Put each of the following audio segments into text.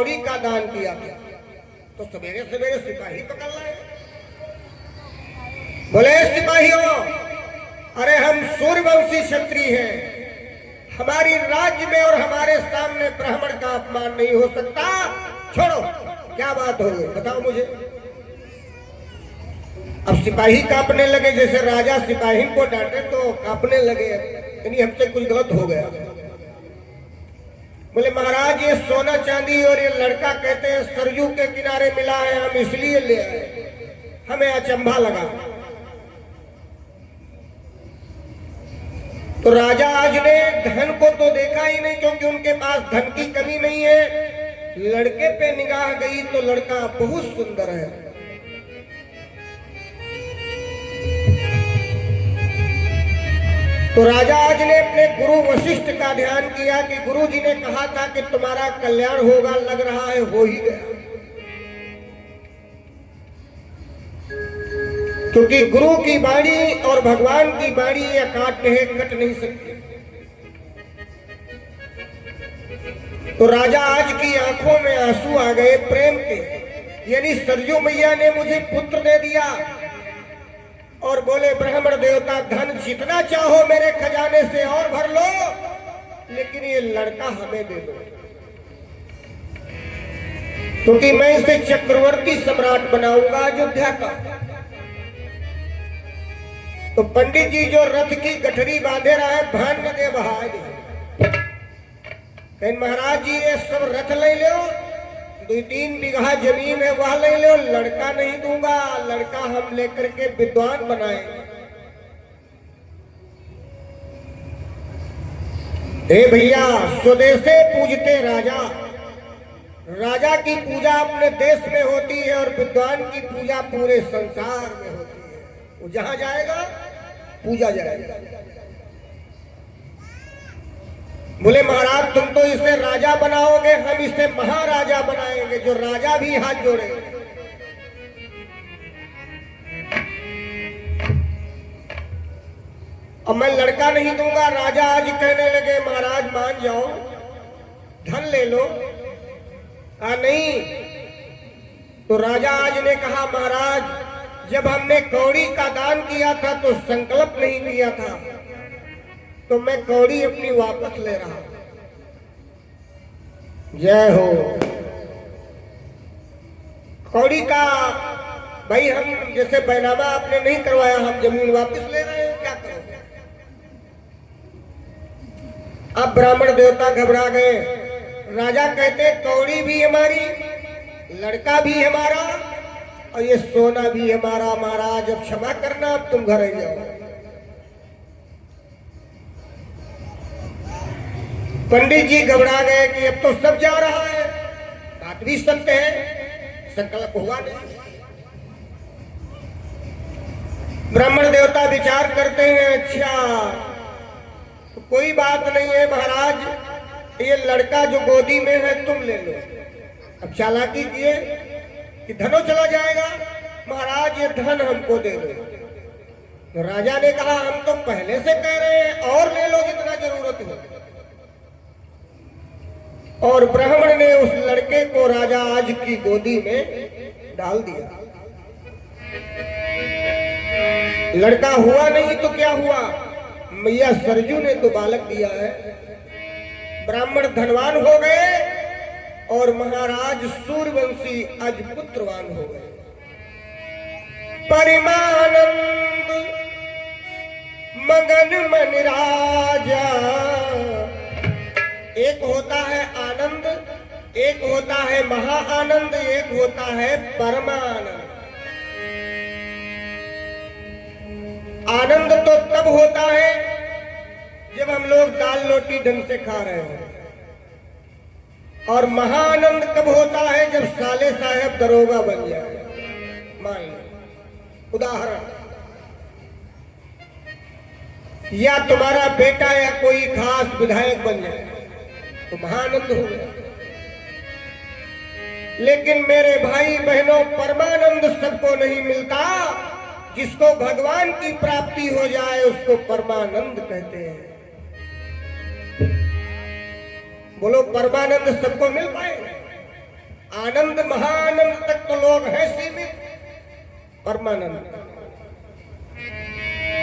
कौड़ी का दान किया था। तो सवेरे सवेरे सिपाही पकड़ लाए। बोले सिपाहियों, अरे हम सूर्यवंशी क्षत्रिय हैं, हमारी राज्य में और हमारे सामने ब्राह्मण का अपमान नहीं हो सकता। छोड़ो, क्या बात हो गई बताओ मुझे। अब सिपाही कांपने लगे, जैसे राजा सिपाही को डांटे तो कांपने लगे, यानी हमसे कुछ गलत हो गया। बोले महाराज, ये सोना चांदी और ये लड़का कहते हैं सरयू के किनारे मिला है, हम इसलिए ले आए, हमें अचंभा लगा। तो राजा आज ने धन को तो देखा ही नहीं, क्योंकि उनके पास धन की कमी नहीं है। लड़के पे निगाह गई तो लड़का बहुत सुंदर है। तो राजा आज ने अपने गुरु वशिष्ठ का ध्यान किया कि गुरु जी ने कहा था कि तुम्हारा कल्याण होगा, लग रहा है हो ही गया। क्योंकि गुरु की वाणी और भगवान की वाणी या काट है, कट नहीं सकती। तो राजा आज की आंखों में आंसू आ गए प्रेम के, यानी सरयू मैया ने मुझे पुत्र दे दिया। और बोले ब्राह्मण देवता, धन जितना चाहो मेरे खजाने से और भर लो, लेकिन ये लड़का हमें दे दो, क्योंकि मैं इसे चक्रवर्ती सम्राट बनाऊंगा अयोध्या का। तो पंडित जी जो रथ की गठरी बांधे रहे, भान न दे बहा दे। कहीं महाराज जी ये सब रथ ले लो, 2-3 बीघा जमीन है वह ले लो, लड़का नहीं दूंगा, लड़का हम लेकर के विद्वान बनाएंगे। हे भैया, स्वदेशे पूजते राजा, राजा की पूजा अपने देश में होती है और विद्वान की पूजा पूरे संसार में होती है। वो जहां जाएगा पूजा जाएगा। बोले महाराज, तुम तो इसे राजा बनाओगे, हम इसे महाराजा बनाएंगे, जो राजा भी हाथ जोड़ेगा। अब मैं लड़का नहीं दूंगा। राजा आज कहने लगे महाराज मान जाओ, धन ले लो। कहा नहीं। तो राजा आज ने कहा महाराज, जब हमने कौड़ी का दान किया था तो संकल्प नहीं किया था, तो मैं कौड़ी अपनी वापस ले रहा हूं। जय हो। कौड़ी का भाई, हम जैसे बैनामा आपने नहीं करवाया, हम जमीन वापस ले रहे हैं, क्या करोगे। अब ब्राह्मण देवता घबरा गए। राजा कहते कौड़ी भी हमारी, लड़का भी हमारा और ये सोना भी हमारा। महाराज अब क्षमा करना, अब तुम घर आ जाओ। पंडित जी घबरा गए कि अब तो सब जा रहा है, बात भी सत्य है, संकल्प हुआ नहीं। ब्राह्मण देवता विचार करते हैं, अच्छा तो कोई बात नहीं है महाराज, ये लड़का जो गोदी में है तुम ले लो। अब चालाकी किए कि धनो चला जाएगा। महाराज ये धन हमको दे दो। तो राजा ने कहा हम तो पहले से कह रहे हैं, और ले लो जितना जरूरत हो। और ब्राह्मण ने उस लड़के को राजा आज की गोदी में डाल दिया। लड़का हुआ नहीं तो क्या हुआ, मैया सरजू ने तो बालक दिया है। ब्राह्मण धनवान हो गए और महाराज सूर्यवंशी आज पुत्रवान हो गए। परिमानंद मगन मन राजा, एक होता है आनंद, एक होता है महा आनंद, एक होता है परमानंद। आनंद तो तब होता है जब हम लोग दाल रोटी ढंग से खा रहे हो, और महाआनंद कब होता है जब साले साहब दरोगा बन जाए। मान लो उदाहरण, या तुम्हारा बेटा या कोई खास विधायक बन जाए तो महाआनंद हो गया। लेकिन मेरे भाई बहनों, परमानंद सबको नहीं मिलता। जिसको भगवान की प्राप्ति हो जाए उसको परमानंद कहते हैं। बोलो परमानंद सबको मिल पाएगा? आनंद महानंद तक तो लोग हैं सीमित, परमानंद।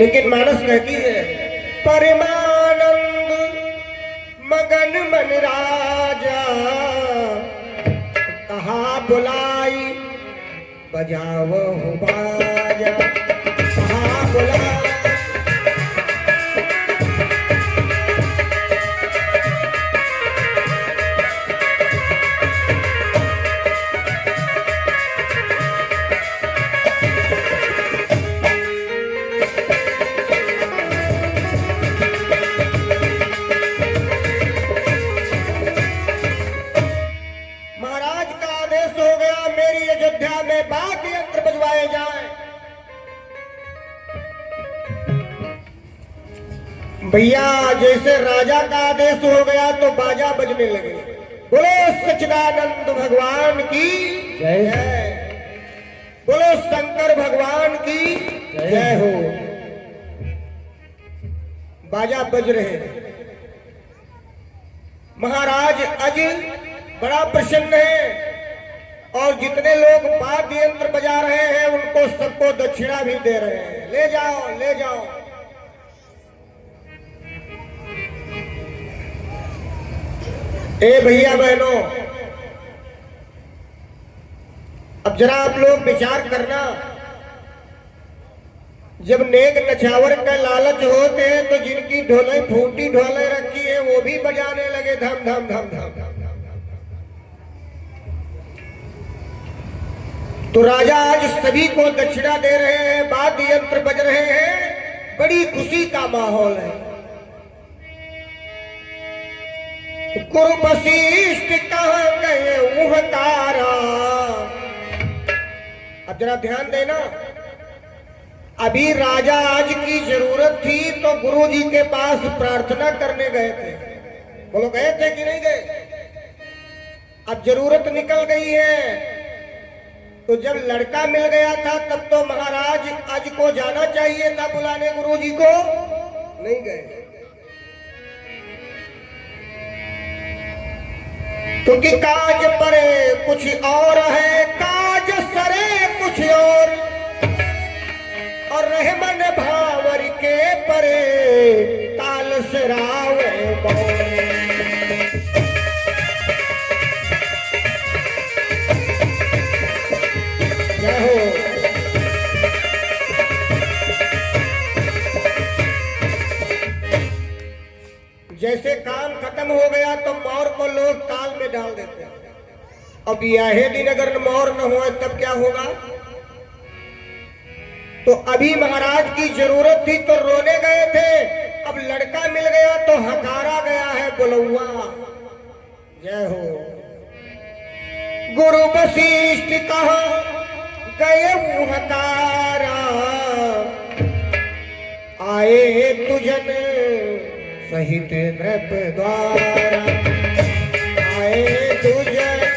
लेकिन मानस कहती है परमानंद मगन मन राजा, कहा बुलाई बजाओ बाजा, कहा बुलाई। वाद्य यंत्र बजवाए जाएं। भैया जैसे राजा का आदेश हो गया तो बाजा बजने लगे। बोलो सच्चिदानंद भगवान की जय, बोलो शंकर भगवान की जय हो। बाजा बज रहे हैं। महाराज अज बड़ा प्रसन्न है और जितने लोग वाद्य यंत्र बजा रहे हैं उनको सबको दक्षिणा भी दे रहे हैं। ले जाओ ले जाओ। ए भैया बहनों, अब जरा आप लोग विचार करना, जब नेक नछावर का लालच होते हैं तो जिनकी ढोले फूटी ढोले रखी है वो भी बजाने लगे धम धम धम धम। तो राजा आज सभी को दक्षिणा दे रहे हैं, वाद्य यंत्र बज रहे हैं, बड़ी खुशी का माहौल है। गुरु वशिष्ठ कहाँ गए उहकारा। अब जरा ध्यान देना, अभी राजा आज की जरूरत थी तो गुरु जी के पास प्रार्थना करने गए थे। बोलो गए थे कि नहीं गए? अब जरूरत निकल गई है तो जब लड़का मिल गया था तब तो महाराज आज को जाना चाहिए था बुलाने गुरु जी को, नहीं गए। क्योंकि काज परे कुछ और है, काज सरे कुछ और रहे मन भावर के परे काल सरावे जय हो। जैसे काम खत्म हो गया तो मोर को लोग काल में डाल देते हैं। अब यह दिन अगर मोर न हो तब क्या होगा? तो अभी महाराज की जरूरत थी तो रोने गए थे, अब लड़का मिल गया तो हकारा गया है बुलौआ। जय हो। गुरु वशिष्ठ कहाँ गए हकारा, आए तुझन सहित नृप द्वारा, आए तुझन।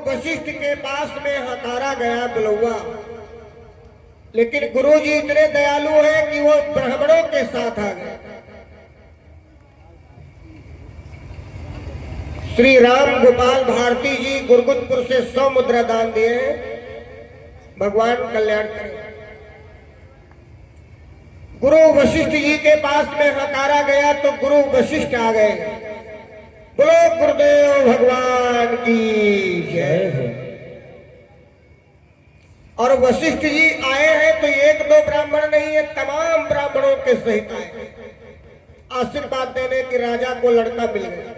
वशिष्ठ के पास में हकारा गया बुलौआ, लेकिन गुरुजी इतने दयालु हैं कि वो ब्राह्मणों के साथ आ गए। श्री राम गोपाल भारती जी गुरगुतपुर से 100 मुद्रा दान दिए हैं। भगवान कल्याण करें। गुरु वशिष्ठ जी के पास में हकारा गया तो गुरु वशिष्ठ आ गए। बोलो गुरुदेव भगवान की जय हो। और वशिष्ठ जी आए हैं तो एक दो ब्राह्मण नहीं है, तमाम ब्राह्मणों के सहित आए आशीर्वाद देने कि राजा को लड़का मिल गया।